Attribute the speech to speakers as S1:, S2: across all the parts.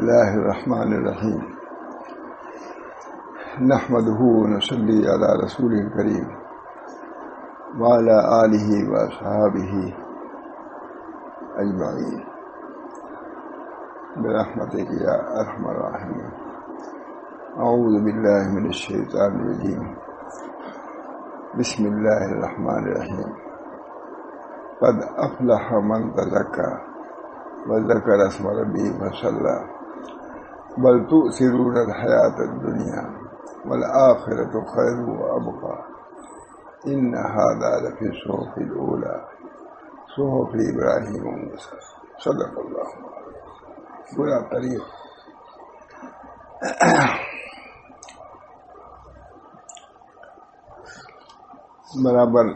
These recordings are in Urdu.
S1: الله الرحمن الرحيم نحمده ونصلي على رسوله الكريم وعلى آله وأصحابه أجمعين برحمتك يا أرحم الراحمين. أعوذ بالله من الشيطان الرجيم. بسم الله الرحمن الرحيم. قد أفلح من تزكى وذكر اسم ربه فصلى بل تؤثرون الحياة الدنيا والآخرة خير وأبقى إن هذا لفي الصحف الأولى صحف إبراهيم وموسى. صدق الله. برا طریق برابر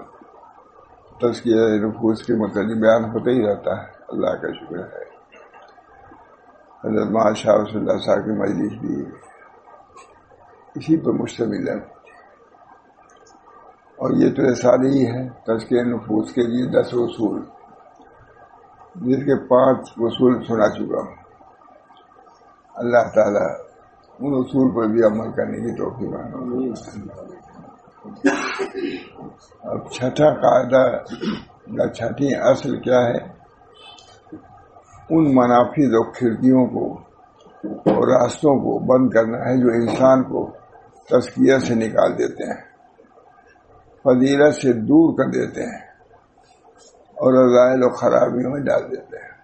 S1: تزکیہ نفوس کے متعلق بیان ہوتا ہی رہتا ہے. اللہ کا شکر ہے. حضرت مہا شاہ رسول اللہ صاحب کی مجلس بھی اسی پر مشتمل ہے، اور یہ تو رسالہ ہی ہے تزکیہ نفوس کے لیے 10 اصول، جس کے 5 اصول سنا چکا ہوں. اللہ تعالیٰ ان اصول پر بھی عمل کرنے کی توفیق عطا فرمائے. اب چھٹا قاعدہ یا چھٹی اصل کیا ہے؟ ان منافذ و کھڑکیوں کو اور راستوں کو بند کرنا ہے جو انسان کو تزکیہ سے نکال دیتے ہیں، فضیلت سے دور کر دیتے ہیں اور رذائل و خرابیوں میں ڈال دیتے ہیں.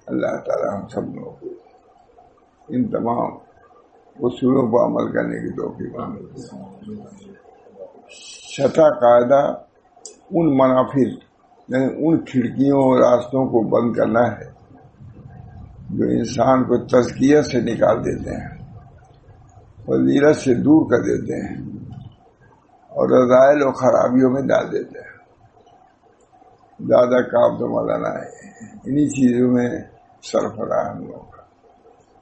S1: اللہ تعالیٰ ہم سب لوگوں کو ان تمام اصولوں پر عمل کرنے کی توفیق عطا فرمائے. چھٹا قاعدہ ان منافذ یعنی ان کھڑکیوں اور راستوں کو بند کرنا ہے جو انسان کو تزکیہ سے نکال دیتے ہیں، فضیلت سے دور کر دیتے ہیں اور رذائل و خرابیوں میں ڈال دیتے ہیں. زیادہ کام تو مولانا ہے انہی چیزوں میں سرفراہ ہم لوگ کا.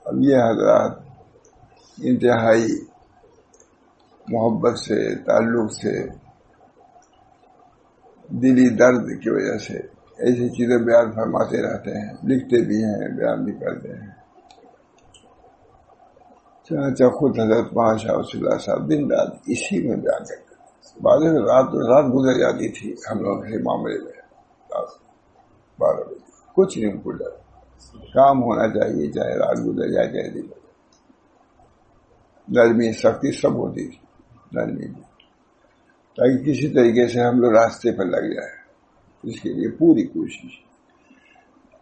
S1: اب یہ حضرات انتہائی محبت سے، تعلق سے، دلی درد کی وجہ سے ایسی چیزیں بیان فرماتے رہتے ہیں، لکھتے بھی ہیں، بیان بھی کرتے ہیں. چنانچہ خود حضرت مہا شاہ رسول اللہ صاحب دن رات اسی میں بیان کرتے ہیں. بعض رات گزر جاتی تھی ہم لوگ کے معاملے میں، 12 بجے کچھ نہیں گزر. کام ہونا چاہیے چاہے رات گزر جائے چاہے دن. نرمی سختی سب ہوتی تھی، نرمی بھی، تاکہ کسی طریقے سے ہم لوگ راستے پر لگ جائیں. اس کے لیے پوری کوشش.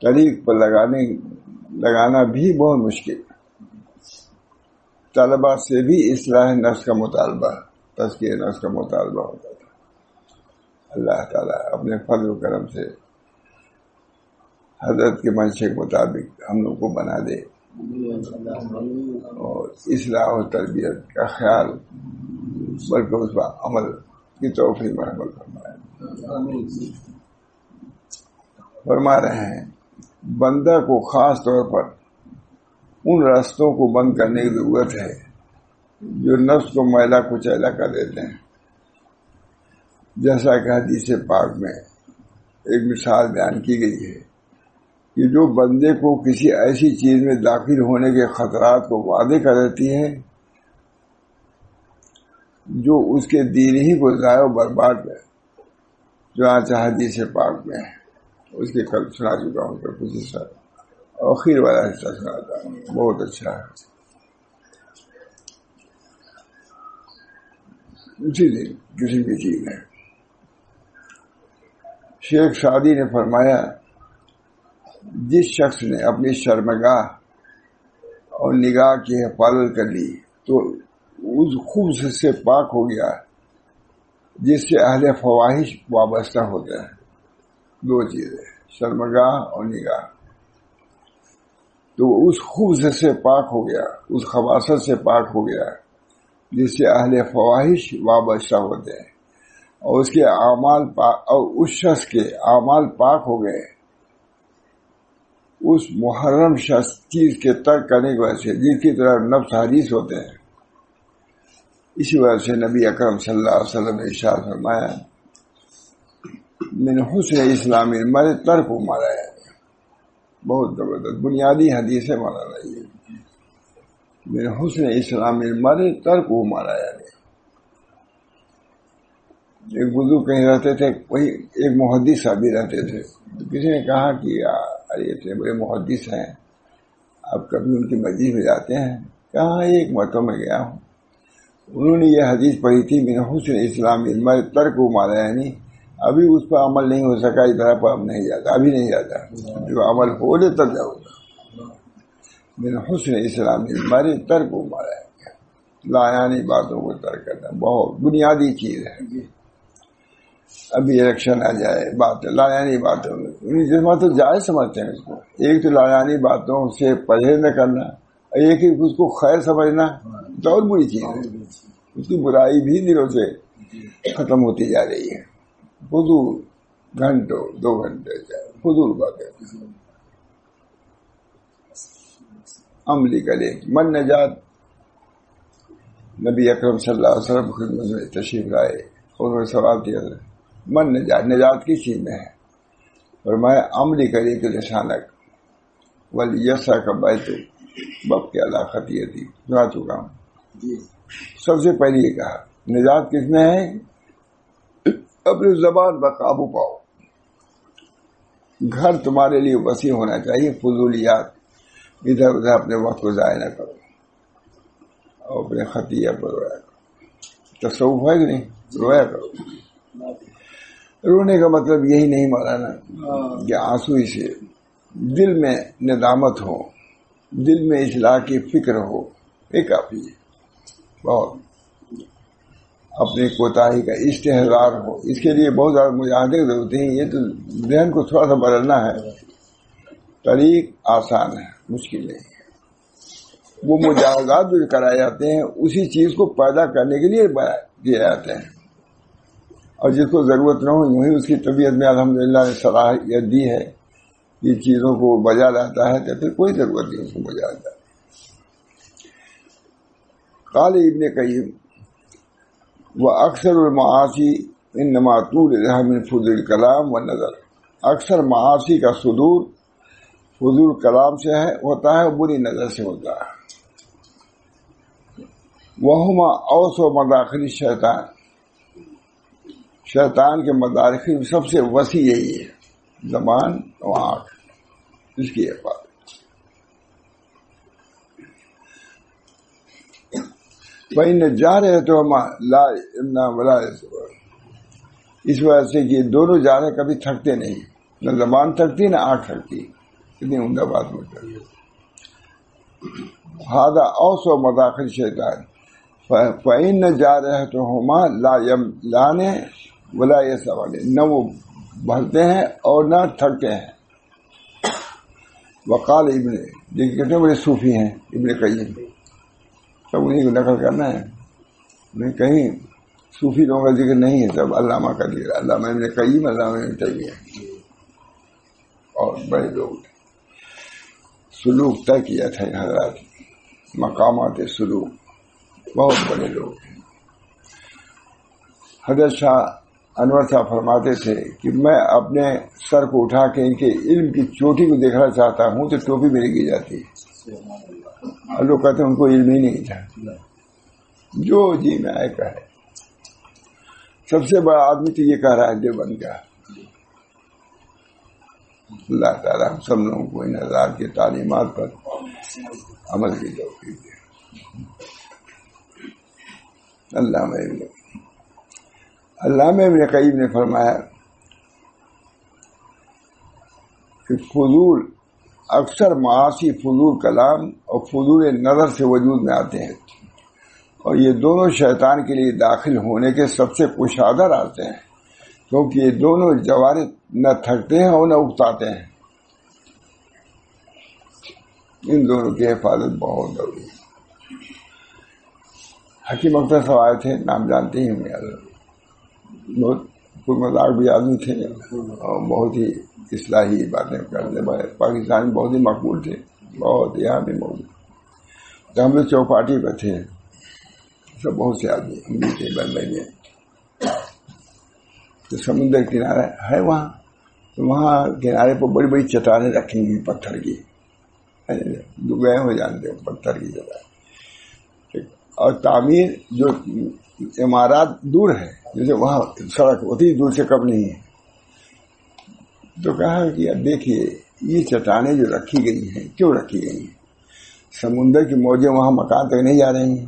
S1: طریق پر لگانا بھی بہت مشکل. طلبا سے بھی اصلاح نفس کا مطالبہ، تزکیہ نفس کا مطالبہ ہوتا تھا. اللہ تعالیٰ اپنے فضل و کرم سے حضرت کے منشے کے مطابق ہم لوگ کو بنا دے اور اصلاح و تربیت کا خیال بلکہ اس پر عمل کی توفیق میں عمل فرما رہے ہیں. بندہ کو خاص طور پر ان راستوں کو بند کرنے کی ضرورت ہے جو نفس کو میلا کچیلا کر دیتے ہیں. جیسا کہ حدیث پاک میں ایک مثال بیان کی گئی ہے کہ جو بندے کو کسی ایسی چیز میں داخل ہونے کے خطرات کو واضح کر دیتی ہے جو اس کے دین ہی کو ضائع و برباد ہے. جو حدیث پاک میں ہے اس کے کل سنا چکا ہوں، تو کچھ حصہ آخر والا حصہ سناتا ہوں، بہت اچھا ہے. اسی دن کسی بھی چیز ہے. شیخ سعدی نے فرمایا جس شخص نے اپنی شرمگاہ اور نگاہ کی حفاظت کر لی تو اس خبث سے پاک ہو گیا جس سے اہل فواحش وابستہ ہوتے ہیں. 2 چیزیں، شرمگاہ اور نگاہ. تو اس خبث سے پاک ہو گیا، اس خباثت سے پاک ہو گیا جس سے اہل فواحش وابستہ ہوتے ہیں، اور اس کے اعمال اور اس شخص کے اعمال پاک ہو گئے اس محرم چیز کے ترک کرنے کی وجہ سے جس کی طرح نفس حریص ہوتے ہیں. اسی وجہ سے نبی اکرم صلی اللہ علیہ وسلم نے ارشاد فرمایا من حسن اسلام المرء ترک ما لا یعنی، بہت زبردست بنیادی حدیث ہے مولانا یہ. میرے حسن اسلام المرء ترکہ مارا. یعنی ایک بزرگ کہیں رہتے تھے, وہی ایک محدث صاحب رہتے تھے. تو کسی نے کہا کہ ارے اتنے بڑے محدث ہیں, آپ کبھی ان کی مجلس میں جاتے ہیں؟ کہاں ایک مرتبہ میں گیا ہوں. انہوں نے یہ حدیث پڑھی تھی میرے حسن اسلام المرء ترکہ مارا. یعنی ابھی اس پر عمل نہیں ہو سکا, ادھر پر اب نہیں جاتا, ابھی نہیں جاتا, جو عمل ہو لے تب جاؤ گا. میرے حسن اسلام المرء ترکہ مارا. لایانی باتوں کو ترک کرنا بہت بنیادی چیز ہے. ابھی الیکشن آ جائے, بات لایانی باتوں میں جس بات تو جائز سمجھتے ہیں اس کو. ایک تو لایانی باتوں سے پرہیز نہ کرنا, ایک ہی اس کو خیر سمجھنا تو اور بری چیز ہے. اس کی برائی بھی دلوں سے ختم ہوتی جا رہی ہے. فضول گھنٹوں 2 گھنٹے فضول باتیں. عملی کرے من نجات. نبی اکرم صلی اللہ علیہ وسلم خدمت میں تشریف لائے, انہوں نے سوال کیا من نجات, نجات کس چیز میں ہے؟ فرمایا عملی کرے کہ لسانک ولیسا کا بیت بب کے علا خطیتی. سنا چکا ہوں. سب سے پہلے یہ کہا نجات کس میں ہے؟ اپنی زبان پر قابو پاؤ. گھر تمہارے لیے وسیع ہونا چاہیے. فضولیات ادھر ادھر اپنے وقت کو ضائع نہ کرو اور اپنے خطیہ پر رویا کرو. تصوف ہے کہ نہیں؟ رویا کرو. رونے کا مطلب یہی نہیں مولانا کہ آنسو سے دل میں ندامت ہو, دل میں اصلاح کی فکر ہو, یہ کافی ہے. بہت اپنی کوتاہی کا استحضار ہو. اس کے لیے بہت زیادہ مجاہدے کی ضرورت ہے. یہ تو ذہن کو تھوڑا سا بدلنا ہے. طریق آسان ہے, مشکل نہیں ہے. وہ مجاہدات جو کرائے جاتے ہیں اسی چیز کو پیدا کرنے کے لیے کیے جاتے ہیں. اور جس کو ضرورت نہ ہو یوں ہی اس کی طبیعت میں الحمدللہ نے صلاحیت دی ہے یہ چیزوں کو بجا لاتا ہے, تو پھر کوئی ضرورت نہیں اس کو بجا لاتا. قال ابن قیم وہ اکثر المعاصی انما تولدها من فضول الکلام والنظر. اکثر معاصی کا صدور فضول کلام سے ہوتا ہے, بری نظر سے ہوتا ہے. وہما اوس و مداخل شیطان, شیطان کے مداخل سب سے وسیع یہی ہے, زبان و آنکھ. اس کی حفاظت. فإن جا رہے تو ہم لا امنا ولا, اس وجہ سے کہ دونوں جا رہے کبھی تھکتے نہیں, نہ زبان تھکتی نہ آنکھ تھکتی. اتنی عمدہ بات میں کر ہادہ اوس و مداخل شیطان. فإن جا رہے تو ہما لا لانے ولا یہ سوال, نہ وہ بھرتے ہیں اور نہ تھکتے ہیں. وقال ابن, دیکھیں کتنے بڑے صوفی ہیں ابن قیم, سب انہیں کو نقل کرنا ہے. نہیں کہیں صوفی لوگوں کا ذکر نہیں ہے, سب علامہ کا ذکر. علامہ ابن قیم, علامہ ابن تیمیہ اور بڑے لوگ. سلوک طے کیا تھا حضرات, مقامات سلوک, بہت بڑے لوگ ہیں. حضرت شاہ انور صاحب فرماتے تھے کہ میں اپنے سر کو اٹھا کے ان کے علم کی چوٹی کو دیکھنا چاہتا ہوں تو ٹوپی میری گر جاتی ہے. اور لوگ کہتے ہیں ان کو علم ہی نہیں تھا. جو جی میں آئے کہے. سب سے بڑا آدمی تو یہ کہہ رہا ہے دیوبند کا. اللہ تعالیٰ ہم سب لوگوں کو ان حضرات کی تعلیمات پر عمل کی توفیق دے. علامہ ابن قیم نے فرمایا کہ فضول اکثر معاصی فضول کلام اور فضول نظر سے وجود میں آتے ہیں, اور یہ دونوں شیطان کے لیے داخل ہونے کے سب سے کشادہ راستے ہیں, کیونکہ یہ دونوں جوارح نہ تھکتے ہیں اور نہ اکتاتے ہیں. ان دونوں کی حفاظت بہت ضروری ہے. حکیم اختر صاحب آئے تھے, نام جانتے ہی ہوں گے, بہت کوئی مذاق بھی آدمی تھے اور بہت ہی اصلاحی باتیں کرتے. پاکستان میں بہت ہی مقبول تھے, بہت یہاں بھی موجود. تو ہم لوگ چوپاٹی پہ تھے, سب بہت سے آدمی ہم بھی تھے بمبئی میں. تو سمندر کنارہ ہے وہاں, تو وہاں کنارے پر بڑی بڑی چٹانیں رکھی ہوئی پتھر کی، گئے ہو جانتے ہو پتھر کی جگہ، اور تعمیر جو عمارات دور ہے، جیسے وہاں سڑک اتنی دور سے کب نہیں ہے. تو کہا کہ اب دیکھیے یہ چٹانیں جو رکھی گئی ہیں کیوں رکھی گئی ہیں؟ سمندر کی موجیں وہاں مکان تک نہیں جا رہی ہیں،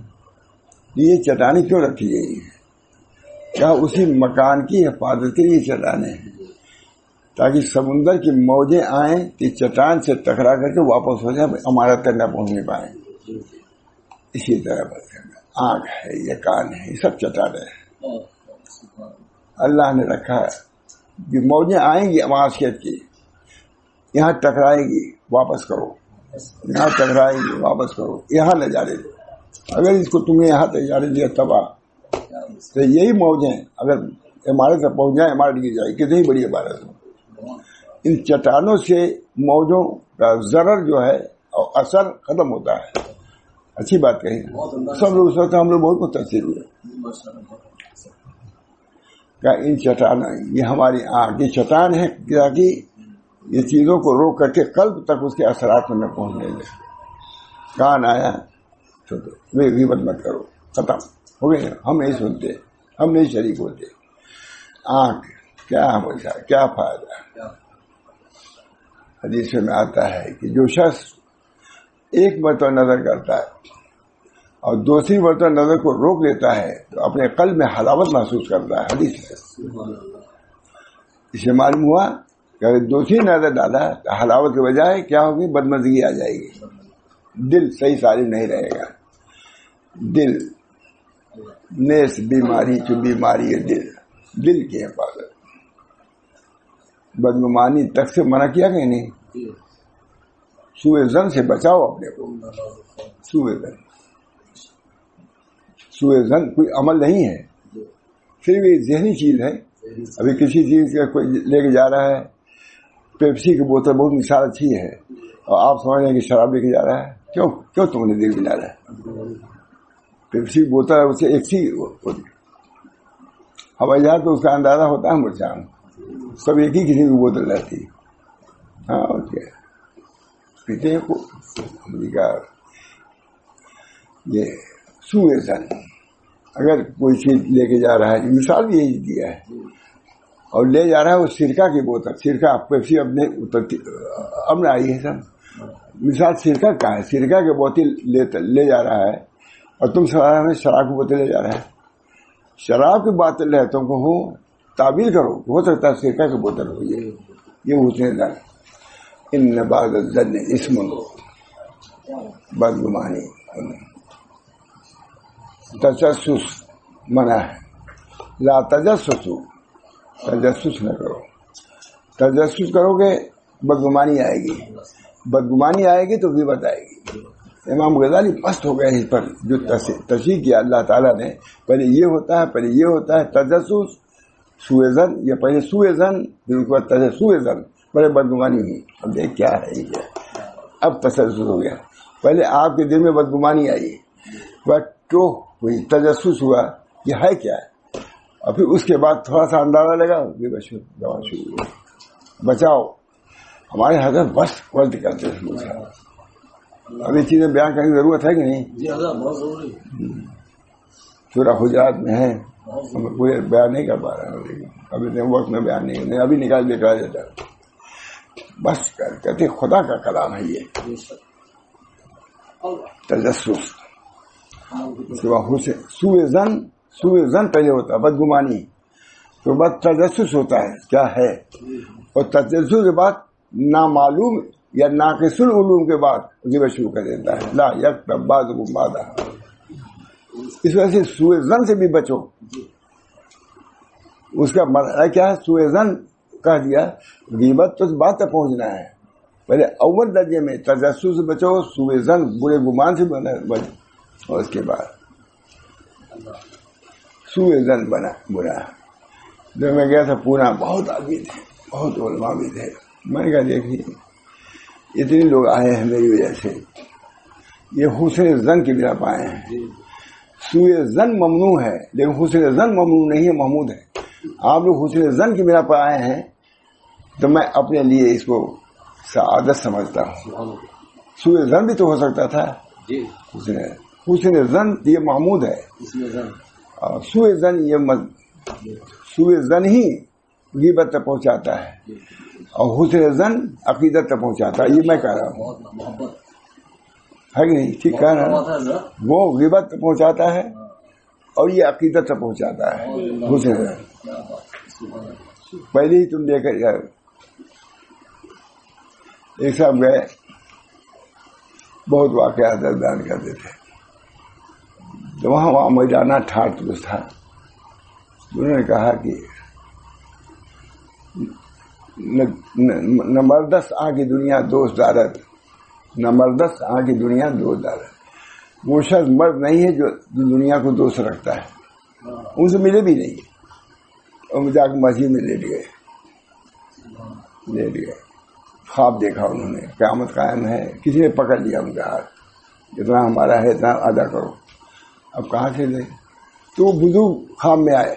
S1: یہ چٹانیں کیوں رکھی گئی ہیں؟ کیا اسی مکان کی حفاظت کے لیے چٹانیں ہیں، تاکہ سمندر کی موجیں آئیں کہ چٹان سے ٹکرا کر کے واپس ہو جائیں، ہمارا تک نہ پہنچ نہیں پائیں. اسی طرح بس آنکھ ہے، یہ کان ہے، یہ سب چٹانیں ہیں اللہ نے رکھا ہے. کہ موجیں آئیں گی معاشیت کی، یہاں ٹکرائیں گی واپس کرو، یہاں ٹکرائیں گی واپس کرو، یہاں نہ جانے دو. اگر اس کو تمہیں یہاں تک جانے دیا تباہ، تو یہی موجیں اگر عمارت تک پہنچ جائیں عمارت گر جائے، کتنی بڑی عمارت ہو. ان چٹانوں سے موجوں کا ضرر جو ہے اور اثر ختم ہوتا ہے. اچھی بات کہی سب لوگ، اس وقت ہم لوگ بہت متاثر ہوئے کہ ان چٹانوں، یہ ہماری آنکھ کی چٹان ہے تاکہ یہ چیزوں کو روک کر کے قلب تک اس کے اثرات میں نہ پہنچنے دے. کان آیا تو غیبت مت کرو، ختم ہو گئے. ہم نہیں سنتے، ہم نہیں شریک ہوتے. آنکھ کیا ہمیشہ کیا فائدہ. حدیث میں آتا ہے کہ جو شخص ایک مرتبہ نظر کرتا ہے اور دوسری مرتبہ نظر کو روک لیتا ہے تو اپنے قلب میں حلاوت محسوس کرتا ہے. حدیث ہے. اسے معلوم ہوا کہ اگر دوسری نظر ڈالا تو حلاوت کے بجائے کیا ہوگی؟ بدمزگی آ جائے گی. دل صحیح سالم نہیں رہے گا. دل نیس بیماری جو بیماری ہے دل کی حفاظت. بدگمانی تک سے منع کیا کہ نہیں؟ سوء ظن سے بچاؤ اپنے کو. سوء ظن کوئی عمل نہیں ہے، صرف ایک ذہنی چیز ہے. ابھی کسی چیز کا کوئی لے کے جا رہا ہے، پیپسی کی بوتل بہت مثال اچھی ہے، اور آپ سمجھ رہے ہیں کہ شراب لے کے جا رہا ہے. کیوں تم نے دل ملا رہا ہے؟ پیپسی کی بوتل ہے، اسے ایک سی ہوتی. ہوائی جہاز تو اس کا اندازہ ہوتا ہے مرچان، سب ایک ہی کسی کی بوتل رہتی. ہاں کیا پیتے ہیں کو امریکہ. یہ سوء ظن، اگر کوئی چیز لے کے جا رہا ہے، مثال بھی یہی دیا ہے، اور لے جا رہا ہے وہ سرکہ کی بوتل، سرکہ پیپسی اپنے اب نہ آئی ہے سب. مثال سرکہ کا ہے، سرکہ کی بوتل لے جا رہا ہے اور تم میں شراب کی بوتل لے جا رہا ہے. شراب کی بوتل ہے، تم کو ہو تعبیر کرو، ہو سکتا ہے سرکہ کی بوتل ہو. یہ حسن ظن. ان بعض الظن اسم، بدگمانی. تجسس منع ہے. لا تجسسوا، تجسس نہ کرو. تجسس کرو گے بدگمانی آئے گی، بدگمانی آئے گی تو غیبت آئے گی. امام غزالی مست ہو گئے اس پر، جو تشریح کیا اللہ تعالیٰ نے. پہلے یہ ہوتا ہے، پہلے یہ ہوتا ہے تجسس سوء ظن، یا پہلے سوء ظن پھر اس کے بعد سوء ظن، پہلے بدگمانی ہوئی. اب دیکھ کیا ہے یہ، اب تجسس ہو گیا. پہلے آپ کے دل میں بدگمانی آئی، کیوں ہوئی؟ تجسس ہوا یہ ہے کیا ہے، اور پھر اس کے بعد تھوڑا سا اندازہ لگا دوا شروع ہوا. بچاؤ. ہمارے حضرت بس ورد کرتے ہیں. اب یہ چیزیں بیان کرنے کی ضرورت ہے کہ نہیں؟ سورہ حجرات میں ہے، ہم پورے بیان نہیں کر پا رہے ہیں، ابھی اتنے وقت میں بیان نہیں، ابھی نکال کے کرا دیتا. بس کہتے خدا کا کلام ہے یہ تجسس. اس کے بعد سوء ظن پہلے ہوتا ہے بدگمانی، تو بعد تجسس ہوتا ہے کیا ہے، اور تجسس کے بعد نامعلوم یا ناقص العلوم کے بعد غیبت شروع کر دیتا ہے. لا یکتب بعضکم بعضا. اس وجہ سے سوء ظن سے بھی بچو. اس کا مرحلہ کیا ہے؟ سوء ظن کہہ دیا، غیبت تو بات تک پہنچنا ہے. پہلے اول درجے میں تجسس سے بچو، سوء ظن برے گمان سے بچو، اور اس کے بعد سوء ظن بنا برا. جب میں گیا تھا پونا، بہت آدمی تھے، بہت علماء بھی تھے. میں نے کہا دیکھیے اتنے لوگ آئے ہیں میری وجہ سے، یہ حسن ظن کی بنا پائے ہیں. سوء ظن ممنوع ہے لیکن حسن ظن ممنوع نہیں ہے، محمود ہے. آپ لوگ حسن ظن کی بنا پر آئے ہیں تو میں اپنے لیے اس کو سعادت سمجھتا ہوں. سوء ظن بھی تو ہو سکتا تھا. حسن ظن یہ محمود ہے. سوء ظن ہی غیبت تک پہنچاتا ہے اور حسن ظن عقیدت تک پہنچاتا ہے. یہ میں کہہ رہا ہوں ہے کہ نہیں؟ ٹھیک کہہ رہا ہوں. وہ غیبت تک پہنچاتا ہے اور یہ عقیدت تک پہنچاتا ہے. حسن ظن پہلے ہی تم دیکھ کر ایک صاحب گئے, بہت واقعات بیان کرتے تھے. تو وہاں میدانہ ٹھاٹ تھا. انہوں نے کہا کہ نمردست آگے دنیا دوست دارت, نمردست آگے دنیا دوست دارت. وہ شخص مرد نہیں ہے جو دنیا کو دوست رکھتا ہے. ان سے ملے بھی نہیں اور جا کے مسجد میں لیٹ گئے. خواب دیکھا انہوں نے, قیامت قائم ہے, کسی نے پکڑ لیا ان کا ہاتھ, جتنا ہمارا ہے اتنا ادا کرو. اب کہاں سے لے؟ تو بزرگ خواب میں آئے.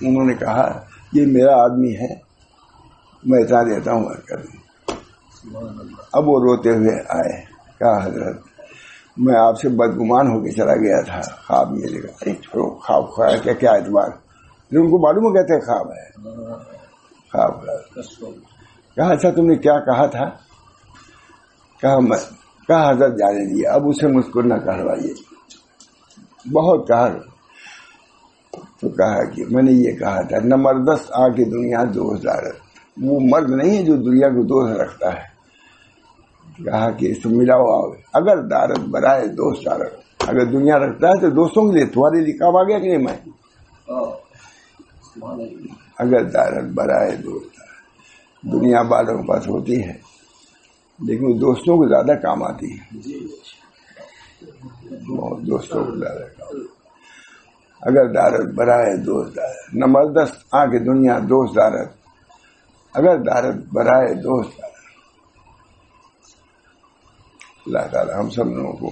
S1: انہوں نے کہا یہ میرا آدمی ہے, میں اتنا دیتا ہوں کر. اب وہ روتے ہوئے آئے, کہا حضرت میں آپ سے بدگمان ہو کے چلا گیا تھا, خواب میں لے گا. ارے چھوڑو, خواب خواہ کیا کیا اعتبار, ان کو معلوم ہو کہتے خواب ہے. خواب کہا اچھا تم نے کیا کہا تھا؟ کہا حضرت جانے دیا, اب اسے مسکر نہ کہلوائیے. بہت کہا تو کہا کہ میں نے یہ کہا تھا نمردست آ کے دنیا دوست دارت. وہ مرد نہیں ہے جو دنیا کو دوست رکھتا ہے. کہا کہ اس کو ملاؤ آؤ. اگر دارت برائے دوست دارت, اگر دنیا رکھتا ہے تو دوستوں کے لیے, تمہارے لیے کام آ گیا کہ نہیں؟ میں اگر دارت برائے دوست دارت, دنیا والوں کے پاس ہوتی ہے لیکن وہ دوستوں کو زیادہ کام آتی ہے. دوستوں کو زیادہ کام. اگر دارت برائے دوست دارت, نمردست آ کے دنیا دوست دارت, اگر دارت برائے دوست دارت. اللہ تعالیٰ ہم سب لوگوں کو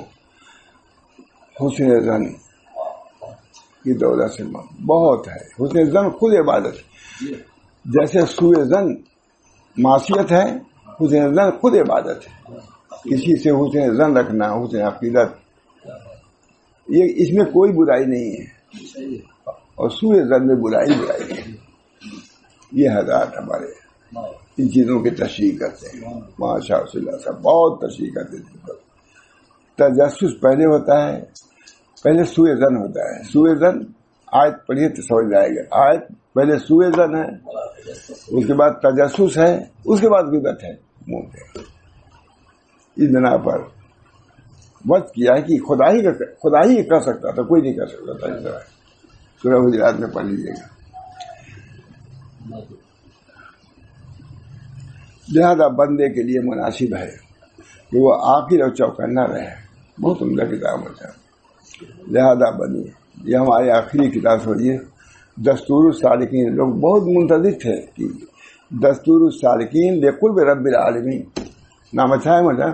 S1: حسن ظن کی دولت سے بہت ہے. حسن ظن خود عبادت ہے. جیسے سوء ظن معصیت ہے, حسن ظن خود عبادت ہے. کسی سے حسن ظن رکھنا, حسن عقیدت, یہ اس میں کوئی برائی نہیں ہے. اور سوء ظن میں برائی ہے. یہ حضرات ہمارے ان چیزوں کی تشریح کرتے ہیں. ماشاء اللہ صاحب بہت تشریح کرتے ہیں. تجسس پہلے ہوتا ہے, پہلے سوء ظن ہوتا ہے. سوء ظن آیت پڑھیے تو سمجھ جائے گا. آیت پہلے سوء ظن ہے, اس کے بعد تجسس ہے, اس کے بعد غیبت ہے منہ پہ. اس بنا پر وقت کیا ہے کہ خدا ہی کر سکتا تھا, کوئی نہیں کر سکتا تھا. اس طرح سورہ حجرات میں پڑھ لیجیے گا. لہذا بندے کے لیے مناسب ہے کہ وہ عاقل اور چوکنا رہے. بہت عمدہ کتاب ہوتا ہے. لہذا بنیے, یہ ہماری آخری کتاب سمجھیے دستور السالکین. لوگ بہت منتظر تھے کہ دستور السالکین لقرب رب العالمین نام اچھا ہے. مطلب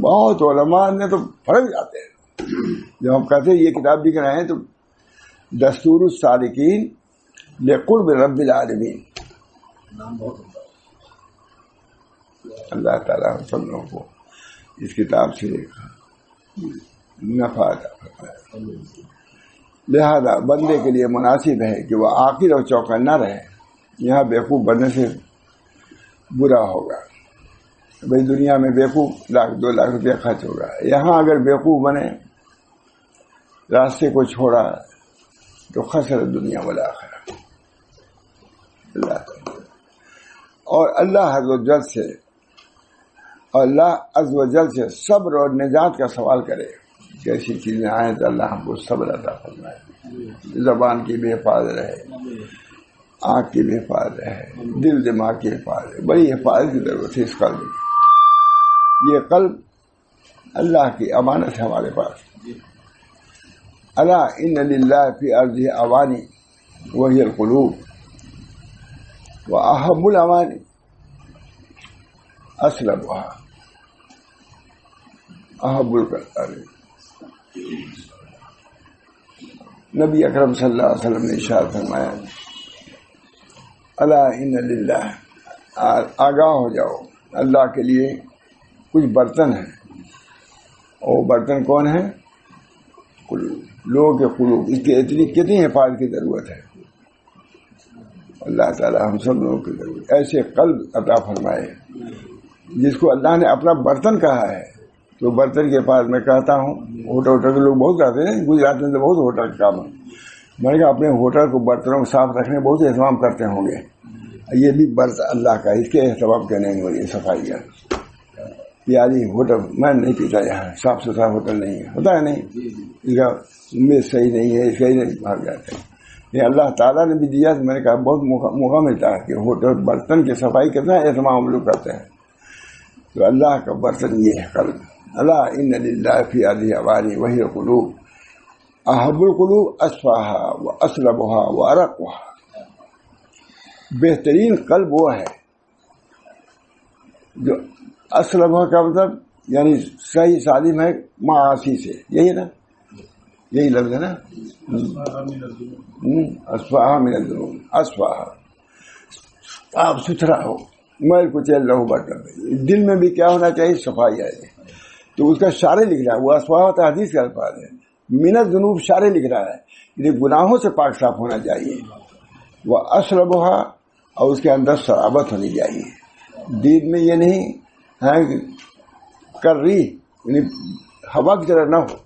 S1: بہت علماء نے تو پڑھ جاتے ہیں. جب ہم کہتے ہیں یہ کتاب لکھ رہے ہیں تو دستور السالکین لقرب رب العالمین. اللہ تعالیٰ ہم سب لوگوں کو اس کتاب سے نفع عطا فرمائے. لہذا بندے کے لیے مناسب ہے کہ وہ عاقل اور چوکنا رہے. یہاں بیوقوف بننے سے برا ہوگا. بھائی دنیا میں بیوقوف 1,00,000 2 لاکھ روپیہ خرچ ہوگا. یہاں اگر بیوقوف بنے, راستے کو چھوڑا, تو خسر دنیا والآخرہ. اور اللہ عز و جل سے, اللہ عز و جل سے صبر اور نجات کا سوال کرے. کیسی چیزیں آئیں تو اللہ ہم کو صبر عطا فرمائے. زبان کی بھی حفاظت رہے, آنکھ کی بھی حفاظت رہے, دل دماغ کی حفاظت رہے. بڑی حفاظت کی ضرورت ہے اس قلب کی. یہ قلب اللہ کی امانت ہے ہمارے پاس. الا ان للہ فی ارضہ اوانی وہی القلوب واحب الاوانی اسلمها احب القلب. نبی اکرم صلی اللہ علیہ وسلم نے ارشاد فرمایا الا ان للہ، آگاہ ہو جاؤ، اللہ کے لیے کچھ برتن ہیں، اور برتن کون ہیں؟ قلوب، لوگوں کے قلوب، اس کی اتنی کتنی حفاظت کی ضرورت ہے۔ اللہ تعالیٰ ہم سب لوگوں کی ضرورت ایسے قلب عطا فرمائے جس کو اللہ نے اپنا برتن کہا ہے۔ تو برتن کے پاس میں کہتا ہوں، ہوٹل کے لوگ بہت آتے ہیں، گجرات میں تو بہت ہوٹل کا کام ہے، میں نے کہا اپنے ہوٹل کو برتنوں کو صاف رکھنے بہت اہتمام کرتے ہوں گے، یہ بھی برتن اللہ کا، اس کے اہتمام کے نہیں ہو رہی صفائی ہے۔ پیاری ہوٹل میں نہیں پیتا، یہاں صاف ستھرا ہوٹل نہیں ہے، ہوتا ہے نہیں، اس کا میز صحیح نہیں ہے، اس کا ہی نہیں بھاگ جاتے ہیں۔ یہ اللہ تعالیٰ نے بھی دیا، میں نے کہا بہت موقع ملتا ہے کہ ہوٹل برتن کی صفائی کتنا اہتمام ہم لوگ کرتے ہیں۔ تو اللہ کا برتن یہ ہے قلب۔ اللہ ان للہ فی هذه اوانی وہی القلوب احب القلوب اصفاها واصلبها وارقها، بہترین قلب وہ ہے جو اصلبها کا مطلب یعنی صحیح سالم ہے معاصی سے، یہی نا، یہی لفظ ہے نا، اصفاها من الذنوب، اصفاها صاف ستھرا ہو، میل کچیل نہ ہو برتن۔ دل میں بھی کیا ہونا چاہیے؟ صفائی ہے۔ تو اس کا شارع لکھ رہا ہے، وہ اصفاہ حدیث کا الفاظ ہے، من الذنوب شارع لکھ رہا ہے، یعنی گناہوں سے پاک صاف ہونا چاہیے۔ وہ اصلبھا، اور اس کے اندر صلابت ہونی چاہیے، دین میں یہ نہیں ہے کہ کر رہی یعنی ہوا کی طرح نہ ہو،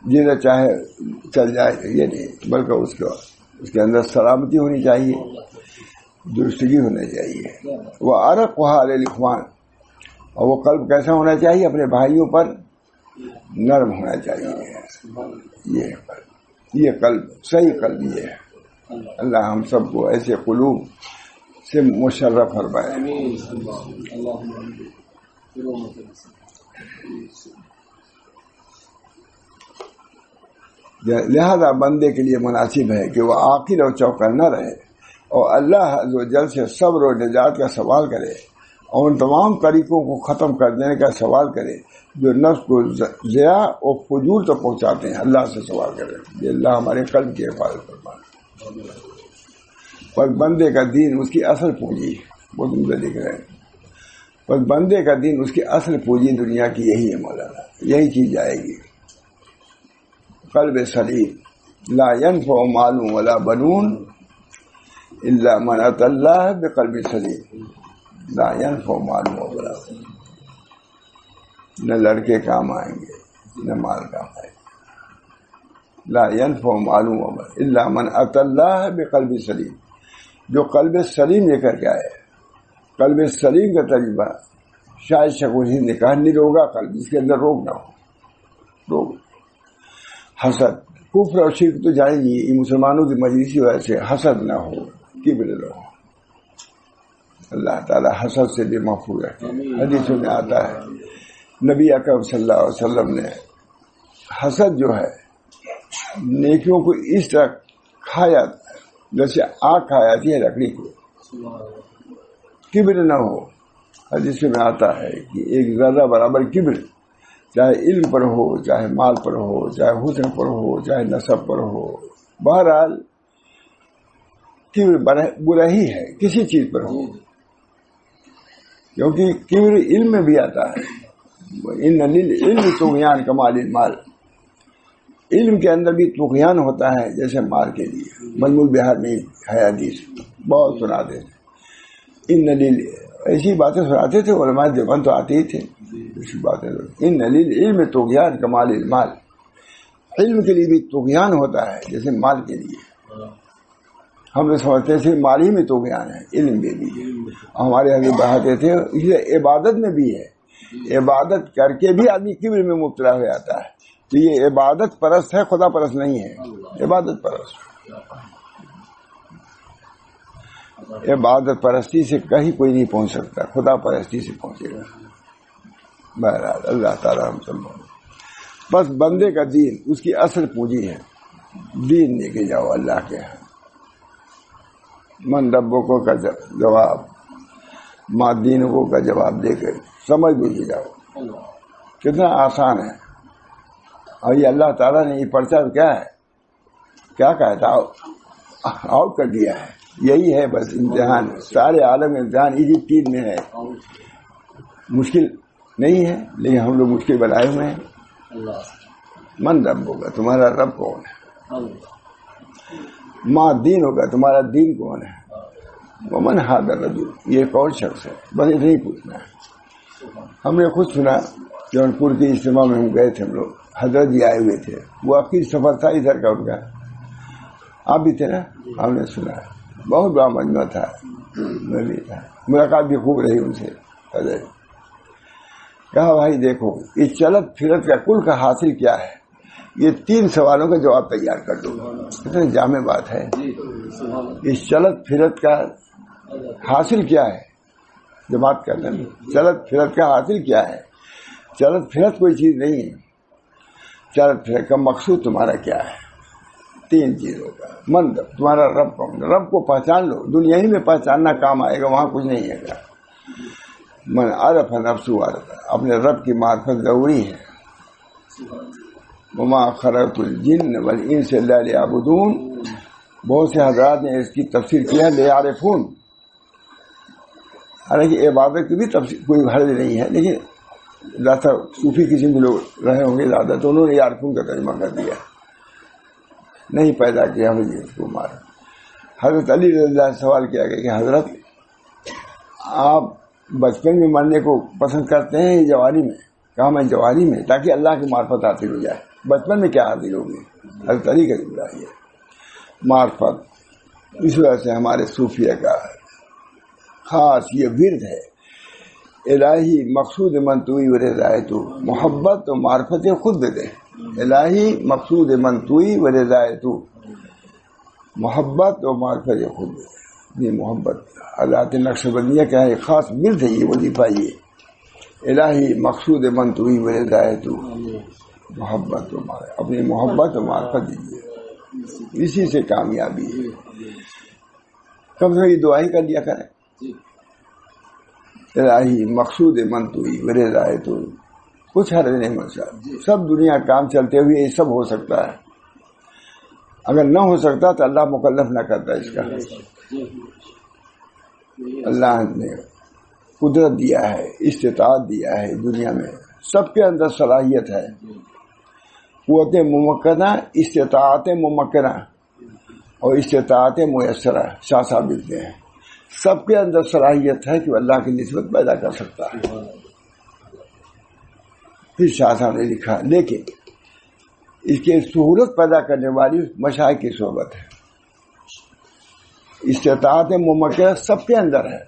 S1: جیسا چاہے چل جائے، یہ نہیں، بلکہ اس کے اندر سلامتی ہونی چاہیے، درستگی ہونا چاہیے۔ وہ ارقھا للاخوان، اور وہ قلب کیسا ہونا چاہیے؟ اپنے بھائیوں پر نرم ہونا چاہیے۔ یہ قلب صحیح قلب یہ ہے۔ اللہ ہم سب کو ایسے قلوب سے مشرف فرمائے۔ لہذا بندے کے لیے مناسب ہے کہ وہ عاقل اور چوکنا رہے، اور اللہ عز و جل سے صبر و نجات کا سوال کرے، اور ان تمام طریقوں کو ختم کر دینے کا سوال کرے جو نفس کو ضیاء اور فجور تک پہنچاتے ہیں۔ اللہ سے سوال کرے، یہ اللہ ہمارے قلب کی حفاظت فرمائے۔ پر بندے کا دین اس کی اصل پونجی ہے، بہت مجھے لکھ رہے ہیں، پر بندے کا دین اس کی اصل پونجی دنیا کی یہی ہے مولانا، یہی چیز جائے گی۔ قلب سلیم، لا ينفع مال ولا بنون الا من اتى الله بقلب سلیم، لا ينفع مال ولا بنون، نہ لڑکے کام آئیں گے نہ مال کام آئے گا۔ لا ينفع مال ولا الا من اتى الله بقلب سلیم، جو قلب سلیم لے کر کے آئے۔ قلب سلیم کا تجربہ شاید شکوسی نے کہا نروگا قلب، جس کے اندر روگ نہ ہو، روگ، حسد، کفر اور شرک تو جائیں گی، یہ مسلمانوں کی مجلسی وجہ سے حسد نہ ہو، کبر نہ ہو۔ اللہ تعالی حسد سے بھی محفوظ رکھے۔ حدیثوں میں آتا ہے نبی اکرم صلی اللہ علیہ وسلم نے حسد جو ہے نیکیوں کو اس طرح کھایا جیسے آگ کھا جاتی ہے لکڑی کو، کبر نہ ہو۔ حدیث میں آتا ہے کہ ایک ذرہ برابر کبر، چاہے علم پر ہو، چاہے مال پر ہو، چاہے حسن پر ہو، چاہے نسب پر ہو، بہرحال کبر برا ہی ہے کسی چیز پر ہو، کیونکہ کبر علم میں بھی آتا ہے، ان للعلم طغیان کمال المال، علم کے اندر بھی طغیان ہوتا ہے جیسے مال کے لیے۔ مجموع بہار میں ہے حدیث، بہت سناتے تھے، ایسی باتیں سناتے تھے علماء دیوبند، تو آتے ہی تھے ایسی باتیں۔ ان للعلم طغیان کمال المال، علم کے لیے بھی طغیان ہوتا ہے جیسے مال کے لیے۔ ہم لوگ سمجھتے تھے مال ہی میں طغیان ہے، علم میں بھی ہے، ہمارے حضرت بڑھاتے تھے۔ اس لیے عبادت میں بھی ہے، عبادت کر کے بھی آدمی کبر میں مبتلا ہو جاتا ہے، تو یہ عبادت پرست ہے، خدا پرست نہیں ہے، عبادت پرست۔ عبادت پرستی سے کہیں کوئی نہیں پہنچ سکتا، خدا پرستی سے پہنچے گا۔ بہرحال اللہ تعالیٰ ہم سب بس بندے کا دین اس کی اصل پونجی ہے، دین لے کے جاؤ اللہ کے ہاں۔ من ربکو کا جواب، ماں دینکو کا جواب دے کر سمجھ بوجھ جاؤ، کتنا آسان ہے۔ اور یہ اللہ تعالیٰ نے یہ پرچہ کیا ہے، کیا کہا تھا، آؤٹ کر دیا ہے۔ یہی ہے بس امتحان، سارے عالم امتحان اسی 3 میں ہے. مشکل نہیں ہے لیکن ہم لوگ مشکل بنائے ہوئے ہیں. من رب ہوگا، تمہارا رب کون ہے؟ ماں دین ہوگا، تمہارا دین کون ہے؟ ومن ھذا الرجل، یہ کون شخص ہے؟ بس اتنا ہی پوچھنا ہے. ہم نے خود سنا جونپور کی اجتماع میں ہم گئے تھے، ہم لوگ حضرت جی آئے ہوئے تھے، وہ آخری سفر تھا ادھر کا ان کا، آپ بھی تھے نا؟ ہم نے سنا بہت بڑا مجمع تھا، میں بھی تھا، ملاقات بھی خوب رہی ان سے. حضرت کہا بھائی دیکھو اس چلت پھرت کا کل کا حاصل کیا ہے؟ یہ 3 سوالوں کا جواب تیار کر دو. اتنی جامع بات ہے. اس چلت پھرت کا حاصل کیا ہے؟ جو بات کر رہے ہیں چلت پھرت کا حاصل کیا ہے؟ چلت پھرت کوئی چیز نہیں ہے. چلت پھرت کا مقصود تمہارا کیا ہے؟ 3 چیزوں کا. من رب، تمہارا رب کون؟ رب کو پہچان لو، دنیا ہی میں پہچاننا کام آئے گا، وہاں کچھ نہیں ہے گا. من عرف نفسہ عرف، اپنے رب کی معرفت ضروری ہے. وما خلقت الجن والانس الا لیعبدون. بہت سے حضرات نے اس کی تفسیر کیا لیعرفون، حالانکہ عبادت کی بھی تفسیر کوئی حرج نہیں ہے، لیکن زیادہ صوفی قسم کے لوگ رہے ہوں گے زیادہ، تو انہوں نے یعرفون کا ترجمہ کر دیا. نہیں پیدا کیا مجھے اس کو مارا. حضرت علی رضی اللہ عنہ سوال کیا گیا کہ حضرت آپ بچپن میں مرنے کو پسند کرتے ہیں یا جوانی میں؟ کہا میں جوانی میں، تاکہ اللہ کی معرفت حاصل ہو جائے. بچپن میں کیا حاصل ہوگی؟ حضرت علی کا جملہ ہے معرفت. اس وجہ سے ہمارے صوفیہ کا خاص یہ ورد ہے، الہی مقصود من توئی و رضایتو، محبت و معرفت خود دے. الہی مقصود من توئی و رضایتو، محبت و معرفت خود دے. یہ محبت حضرات نقش بندیہ کا ایک خاص ورد ہے، یہ وظیفہ. یہ الہی مقصود من توئی و رضایتو، محبت و معرفت، اپنی محبت و معرفت دیجیے، اسی سے کامیابی ہے. کم سے کم یہ دعا ہی کر لیا کریں، الہی مقصود من توئی و رضایتو. کچھ حرج نہیں مسئلہ، سب دنیا کام چلتے ہوئے یہ سب ہو سکتا ہے. اگر نہ ہو سکتا تو اللہ مکلف نہ کرتا اس کا. اللہ نے قدرت دیا ہے، استطاعت دیا ہے، دنیا میں سب کے اندر صلاحیت ہے. قوت ممکنہ، استطاعت ممکنہ اور استطاعت میسرہ شاہ صاحب لکھتے ہیں. سب کے اندر صلاحیت ہے کہ وہ اللہ کی نسبت پیدا کر سکتا ہے. پھر شاہ صاحب نے لکھا لیکن اس کی سہولت پیدا کرنے والی مشائخ کی صحبت ہے. استطاعت ممکنہ سب کے اندر ہے.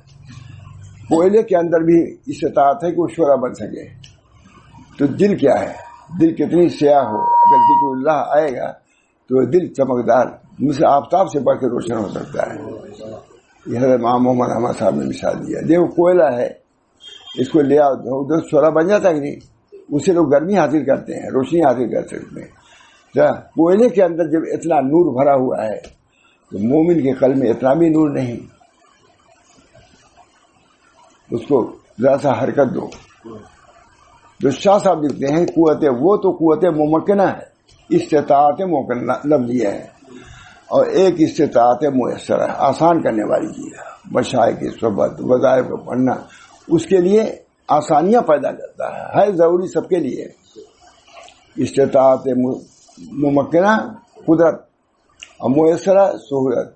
S1: کوئلے کے اندر بھی استطاعت ہے کہ وہ شعلہ بن سکے. تو دل کیا ہے؟ دل کتنی سیاہ ہو، اگر ذکر اللہ آئے گا تو دل چمکدار مثل آفتاب سے بڑھ کے روشن ہو سکتا ہے. یہ حضرت امام محمد احمد صاحب نے مثال دیا. دیکھو کوئلہ ہے، اس کو لے آؤ ادھر شعلہ بن جاتا ہے کہ نہیں؟ اسے لوگ گرمی حاصل کرتے ہیں، روشنی حاصل کر سکتے ہیں. کوئلے کے اندر جب اتنا نور بھرا ہوا ہے تو مومن کے قلب میں اتنا بھی نور نہیں. اس کو ذرا سا حرکت دو. جو شاہ صاحب لکھتے ہیں قوت، وہ تو قوت ممکنہ ہے، استطاعت ممکنہ لفظ یہ ہے، اور ایک استطاعت میسرہ آسان کرنے والی چیز ہے. مشائخ کی صحبت، وظائف کو پڑھنا اس کے لیے آسانیاں پیدا کرتا ہے ضروری سب کے لیے. استطاعت ممکنہ قدرت اور میسرہ سہولت،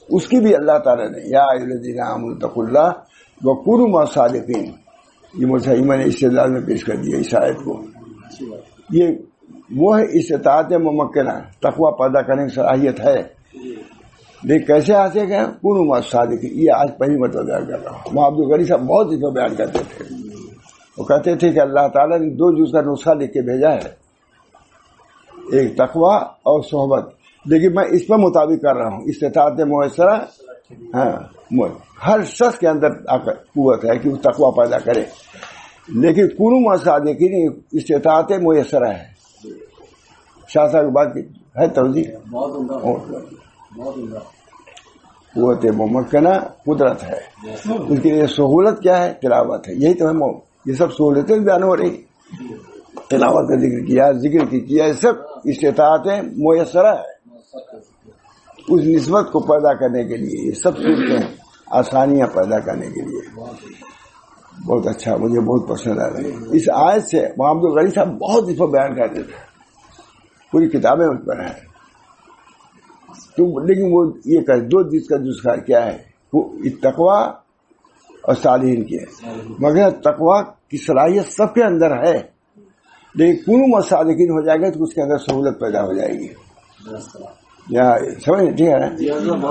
S1: اس کی بھی اللہ تعالیٰ نے یا ایھا الذین آمنوا اتقوا اللہ وکونوا مع الصادقین، یہ مجھے نے استدلال میں پیش کر دیا اس آیت کو. یہ وہ ہے استطاعت ممکنہ، تقوی پیدا کرنے کی صلاحیت ہے. لیکن کیسے حاصل کریں؟ کونوا مع الصادقین. یہ آج پہلی مرتبہ بیان کر رہا ہوں. وہاں عبدالغنی صاحب بہت اس میں بیان کرتے تھے. وہ کہتے تھے کہ اللہ تعالیٰ نے 2 جز کا نسخہ لکھ کے بھیجا ہے، ایک تقوی اور صحبت. لیکن میں اس پر مطابق کر رہا ہوں. استطاعت میسرہ، ہر شخص کے اندر قوت ہے کہ وہ تقوی پیدا کرے، لیکن کونوا مع الصادقین استطاعت میسرہ ہے. شاہ صاحب کی بات ہے توضیح. قوت ممکنہ قدرت ہے، اس کے لیے سہولت کیا ہے؟ تلاوت ہے. یہی تو ہے، یہ سب سہولتیں بیان ہو رہی. تلاوت کا ذکر کیا، ذکر کی کیا، یہ سب استطاعت میسرہ ہے. اس نسبت کو پیدا کرنے کے لیے یہ سب صورتیں آسانیاں پیدا کرنے کے لیے بہت اچھا، مجھے بہت پسند آ رہی ہے اس آیت سے. محمد الغنی صاحب بہت اس پر بیان کرتے تھے، پوری کتابیں اس پر ہیں. لیکن وہ یہ کہ دو چیز کا دشکار کیا ہے، وہ تقویٰ اور صالحین کی ہے. مگر تقویٰ کی صلاحیت سب کے اندر ہے، لیکن کنو صادقین ہو جائے گا تو اس کے اندر سہولت پیدا ہو جائے گی. یا سمجھ ٹھیک ہے نا،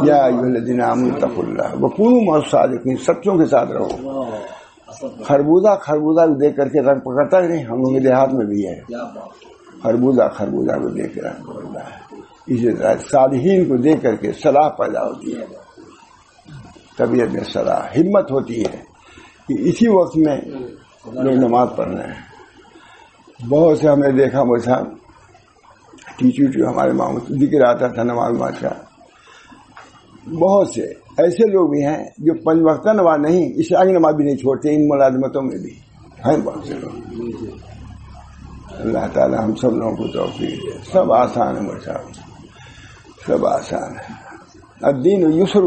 S1: یا ایھا الذین آمنوا اتقوا اللہ وکونوا صادقین، سچوں کے ساتھ رہو. خربوزہ بھی دیکھ کر کے رنگ پکڑتا ہے نہیں، ہم لوگوں کے دیہات میں بھی ہے، خربوزہ کو دیکھ کے رنگ پکڑتا ہے. اسی طرح صالحین کو دیکھ کر کے صلاح پیدا ہوتی ہے، طبیعت میں صلاح، ہمت ہوتی ہے کہ اسی وقت میں لوگ نماز پڑھنا ہے. بہت سے ہم نے دیکھا مجھا ٹیچر ہمارے ماں ذکر آتا تھا نماز کا، بہت سے ایسے لوگ بھی ہیں جو 5 وقتہ نماز نہیں، عشاء کی نماز بھی نہیں چھوڑتے. ان ملازمتوں میں بھی ہیں بہت سے لوگ. اللہ تعالی ہم سب لوگوں کو توفیق دے. سب آسان ہے مجھا، سب آسان ہے. الدین یسر،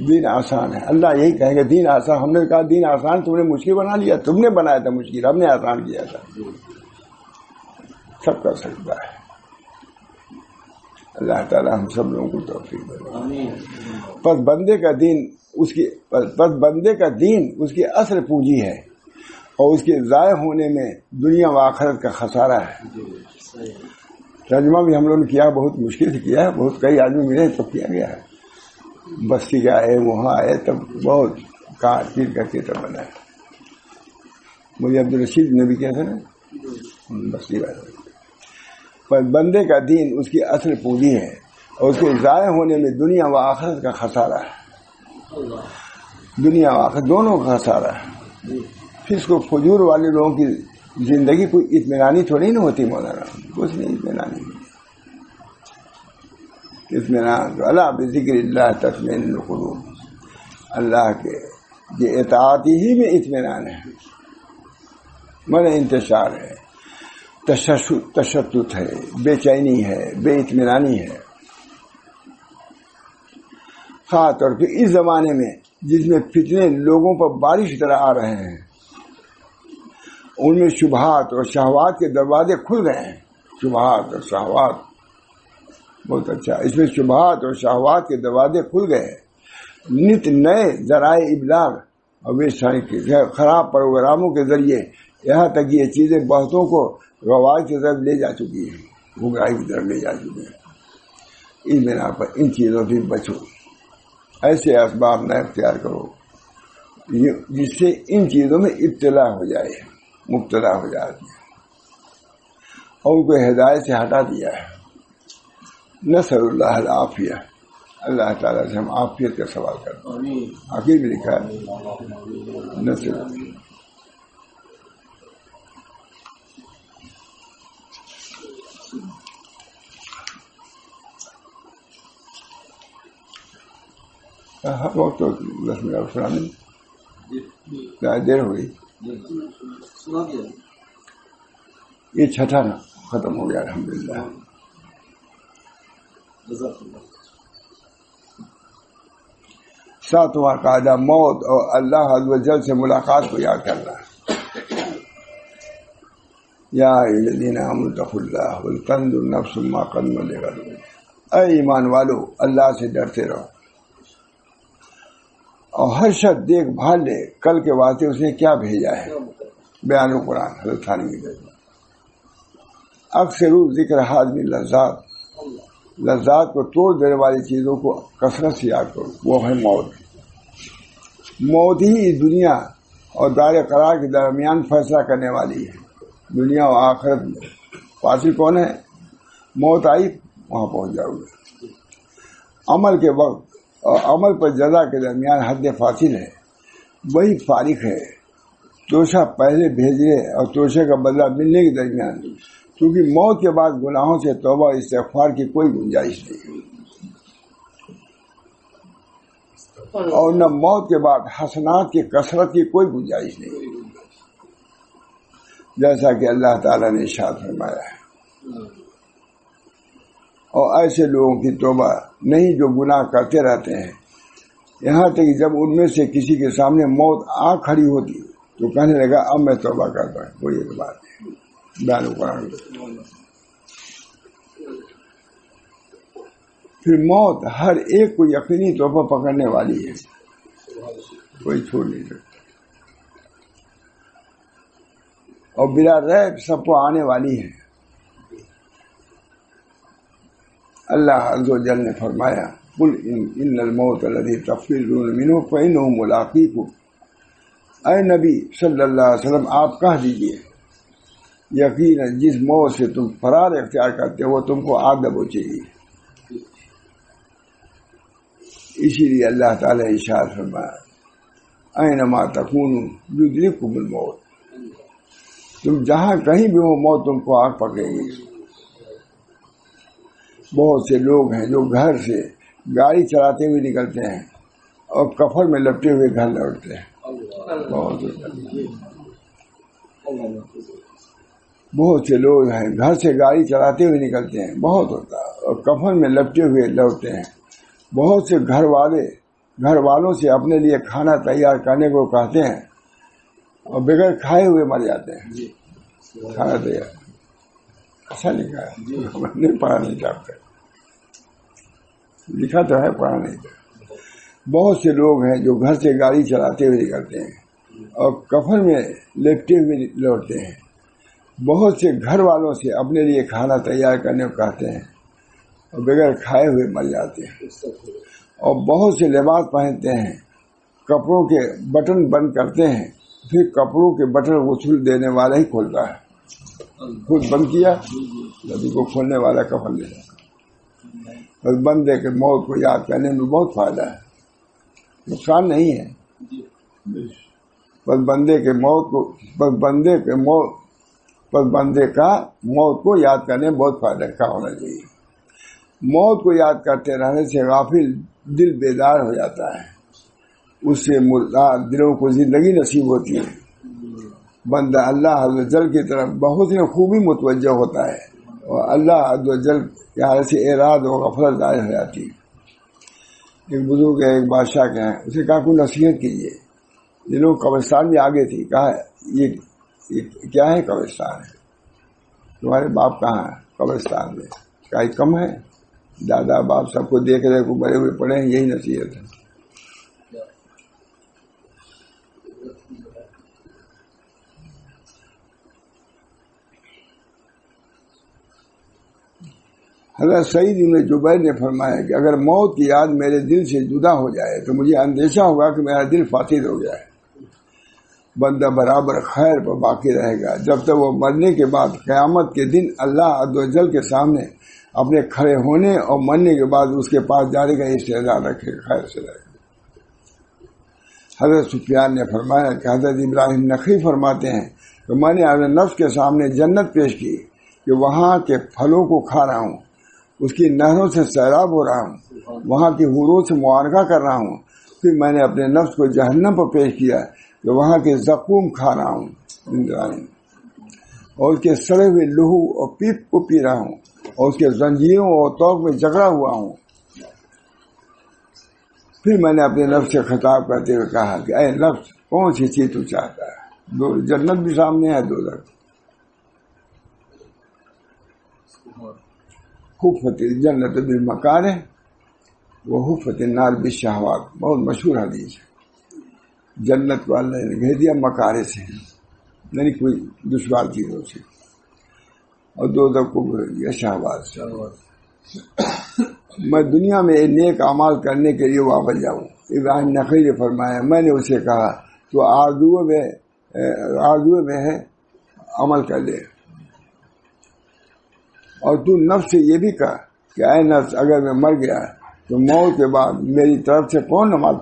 S1: دین آسان ہے. اللہ یہی کہیں گے دین آسان. ہم نے کہا دین آسان، تم نے مشکل بنا لیا. تم نے بنایا تھا مشکل، ہم نے آسان کیا تھا. سب کر سکتا ہے. اللہ تعالی ہم سب لوگوں کو توفیق دے. پس بندے کا دین اس کی اصل پونجی ہے، اور اس کے ضائع ہونے میں دنیا و آخرت کا خسارہ ہے. ترجمہ بھی ہم لوگوں نے کیا، بہت مشکل سے کیا ہے. بہت کئی آدمی ملے تو کیا گیا ہے. بستی کا آئے، وہاں آئے، تب بہت کاٹ پیٹ کر کے تب بنا ہے. مجھے عبدالرشید نے بھی کیا تھا نا، بستی والے. پر بندے کا دین اس کی اصل پونجی ہے، اور اس کے ضائع ہونے میں دنیا و آخرت کا خسارہ ہے. دنیا و آخرت دونوں کا خسارہ ہے. پھر اس کو فجور والے لوگوں کی زندگی کوئی اطمینانی تھوڑی نہ ہوتی مولانا، کچھ نہیں اطمینانی. اطمینان تو اللہ بذکر اللہ تطمئن القلوب، اللہ کے یہ اطاعتی ہی میں اطمینان ہے. من انتشار ہے، تشتت ہے، بے چینی ہے، بے اطمینانی ہے. خاص طور پہ اس زمانے میں جس میں فتنے لوگوں پر بارش کی طرح آ رہے ہیں، ان میں شبہات اور شہوات کے دروازے کھل گئے ہیں. شبہات اور شہوات، بہت اچھا. اس میں شبہات اور شہوات کے دروازے کھل گئے ہیں. نت نئے ذرائع ابلاغ اور ویب سائٹ کے خراب پروگراموں کے ذریعے یہاں تک یہ چیزیں بہتوں کو رواج کی طرف لے جا چکی ہیں، گمراہی کی طرف لے جا چکی ہیں. اس بنا پر ان چیزوں سے بچو. ایسے اسباب نہ اختیار کرو جس سے ان چیزوں میں ابتلا ہو جائے، مبتلا ہو جاتی ہے، اور ان کو ہدایت سے ہٹا دیا ہے. نسأل اللہ العافیہ. اللہ تعالیٰ سے ہم عافیت کا سوال کرتے ہیں. آخر میں لکھا ہے نسأل. ہر وقت تو 10 منٹ سنا دیر ہو گئی. یہ چھٹا نا ختم ہو گیا الحمدللہ. ساتواں قاعدہ موت اور اللہ عز و جل سے ملاقات کو یاد کرنا. یا الذین آمنوا اتقوا اللہ ولتنظر نفس ما قدمت لغد. اے ایمان والو، اللہ سے ڈرتے رہو اور ہر شخص دیکھ بھال لے کل کے واسطے اس نے کیا بھیجا ہے. بیان قرآن حضرت تھانی میں بھیجا. اکثر ذکر حاضم لذات، لذات کو توڑ دینے والی چیزوں کو کثرت سے یاد کرو. وہ ہے موت. موت ہی اس دنیا اور دار قرار کے درمیان فیصلہ کرنے والی ہے. دنیا و آخرت میں فاصل کون ہے؟ موت آئی وہاں پہنچ جاؤ گے. عمل کے وقت اور عمل پر جزا کے درمیان حد فاصل ہے، وہی فارق ہے. توشہ پہلے بھیجنے اور توشے کا بدلہ ملنے کے درمیان، کیونکہ موت کے بعد گناہوں سے توبہ اور استغفار کی کوئی گنجائش نہیں، اور نہ موت کے بعد حسنات کی کثرت کی کوئی گنجائش نہیں، جیسا کہ اللہ تعالیٰ نے ارشاد فرمایا ہے. اور ایسے لوگوں کی توبہ نہیں جو گناہ کرتے رہتے ہیں، یہاں تک کہ جب ان میں سے کسی کے سامنے موت آ کھڑی ہوتی تو کہنے لگا اب میں توبہ کرتا ہوں، کوئی ایک بات نہیں، بیان قرآن۔ پھر موت ہر ایک کو یقینی طور پر پکڑنے والی ہے، کوئی چھوڑ نہیں سکتا، اور بلا ریب سب کو آنے والی ہے۔ اللہ عز و جل نے فرمایا قل ان الموت الذی تفرون منہ فانہ ملاقیکم، اے نبی صلی اللہ علیہ وسلم آپ کہہ دیجئے یقیناً جس موت سے تم فرار اختیار کرتے ہو وہ تم کو آ دبوچے گی۔ اسی لیے اللہ تعالیٰ ارشاد فرمایا اینما تکونوا یدرککم الموت، تم جہاں کہیں بھی ہو موت تم کو آگ پکڑے گی۔ بہت سے لوگ ہیں جو گھر سے گاڑی چلاتے ہوئے نکلتے ہیں اور کفن میں لپٹے ہوئے گھر لوٹتے ہیں، بہت سے لوگ ہیں گھر سے گاڑی چلاتے ہوئے نکلتے ہیں، بہت ہوتا ہے، اور کفن میں لپٹے ہوئے لوٹتے ہیں۔ بہت سے گھر والوں سے اپنے لیے کھانا تیار کرنے کو کہتے ہیں اور بغیر کھائے ہوئے مر جاتے ہیں۔ کھانا تیار ایسا لکھا ہے، ہم نے پڑھا نہیں چاہتے، لکھا تو ہے پڑھا نہیں تھا۔ بہت سے لوگ ہیں جو گھر سے گاڑی چلاتے ہوئے نکلتے ہیں اور کفن میں لپٹے ہوئے لوٹتے ہیں۔ بہت سے گھر والوں سے اپنے لیے کھانا تیار کرنے کو کہتے ہیں اور بغیر کھائے ہوئے مر جاتے ہیں۔ اور بہت سے لباس پہنتے ہیں، کپڑوں کے بٹن بند کرتے ہیں، پھر کپڑوں کے بٹن وصول دینے والا ہی کھولتا ہے، خود بند کیا نبی کو کھولنے والا کفن دینا۔ بس بندے کے موت کو یاد کرنے میں بہت فائدہ ہے، نقصان نہیں ہے۔ بس بندے کا موت کو یاد کرنے میں بہت فائدہ کا ہونا چاہیے۔ موت کو یاد کرتے رہنے سے غافل دل بیدار ہو جاتا ہے، اس سے مردار دلوں کو زندگی نصیب ہوتی ہے۔ بندہ اللہ عز و جل کی طرف بہت ہی خوبی متوجہ ہوتا ہے اور اللہ عز و جل کے حالت سے اعراض و غفلت ظاہر ہو جاتی ہے۔ ایک بزرگ ہے، ایک بادشاہ کے ہیں، اسے کہا کوئی نصیحت کیجیے۔ یہ لوگ قبرستان میں آگے تھی، کہا یہ کیا ہے؟ قبرستان ہے۔ تمہارے باپ کہاں ہے؟ قبرستان میں۔ کہا کم ہے، دادا باپ سب کو دیکھ رہے کو بڑے ہوئے پڑے ہیں، یہی نصیحت ہے۔ حضرت سعید بن جبیر نے فرمایا کہ اگر موت کی یاد میرے دل سے جدا ہو جائے تو مجھے اندیشہ ہوگا کہ میرا دل فاسد ہو گیا ہے۔ بندہ برابر خیر پر باقی رہے گا جب تک وہ مرنے کے بعد قیامت کے دن اللہ عز و جل کے سامنے اپنے کھڑے ہونے اور مرنے کے بعد اس کے پاس جانے کا استعداد رکھے گا، خیر سے رہے گا۔ حضرت سفیان نے فرمایا کہ حضرت ابراہیم نخعی فرماتے ہیں کہ میں نے اپنے نفس کے سامنے جنت پیش کی کہ وہاں کے پھلوں کو کھا رہا ہوں، اس کی نہروں سے سیراب ہو رہا ہوں، وہاں کی حوروں سے معانقہ کر رہا ہوں۔ پھر میں نے اپنے نفس کو جہنم پر پیش کیا کہ وہاں کے زقوم کھا رہا ہوں اور اس کے سڑے ہوئے لہو اور پیپ کو پی رہا ہوں اور اس کے زنجیروں اور توق میں جکڑا ہوا ہوں۔ پھر میں نے اپنے نفس سے خطاب کرتے ہوئے کہا کہ اے نفس، کون سی چیز تو چاہتا ہے؟ جنت بھی سامنے ہے، دوزخ۔ حفت الجنت بالمکارہ وحفت النار بالشہوات، بہت مشہور حدیث ہے۔ جنت کو اللہ نے گھیر دیا مکارے سے، یعنی کوئی دشوار چیزوں سے، اور دوزخ کو گھیر دیا شہوات سے۔ میں دنیا میں نیک اعمال کرنے کے لیے واپس جاؤں۔ ابراہیم نخعی نے فرمایا میں نے اسے کہا تو آرزو میں ہے عمل کر لے، اور تو نفس سے یہ بھی کہا کہ اے نفس، اگر میں مر گیا تو موت کے بعد میری طرف سے کون نماز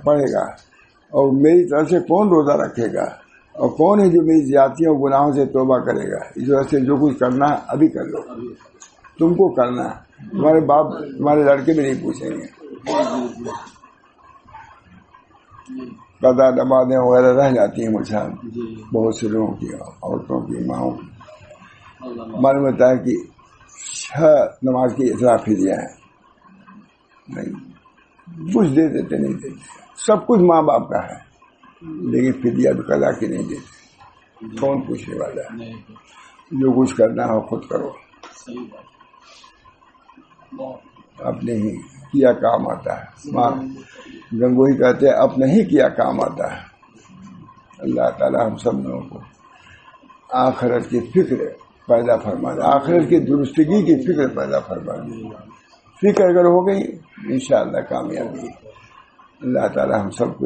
S1: پڑھے گا اور میری طرف سے کون روزہ رکھے گا اور کون ہے جو میری زیادتیوں اور گناہوں سے توبہ کرے گا؟ اس وجہ سے جو کچھ کرنا ہے ابھی کر لو، تم کو کرنا ہے، تمہارے باپ تمہارے لڑکے بھی نہیں پوچھیں گے۔ قضا نمازیں وغیرہ رہ جاتی ہیں مجھے بہت سے لوگوں کی، عورتوں کی، ماؤں کی۔ معلوم ہوتا ہے کہ 6 نماز کی اتنا فدیہ ہے نہیں، کچھ دے دیتے نہیں دیتے، سب کچھ ماں باپ کا ہے لیکن فدیہ بھی قضا کی نہیں دیتے. کون پوچھنے والا ہے؟ جو کچھ کرنا ہو خود کرو، اپنے ہی کیا کام آتا ہے. ماں گنگوہی کہتے ہیں اپنے ہی کیا کام آتا ہے. اللہ تعالی ہم سب لوگوں کو آخرت کی فکر پیدا فرما دے، آخرت کی درستگی کی فکر پیدا فرما دے. فکر اگر ہو گئی انشاءاللہ کامیابی. اللہ تعالی ہم سب کو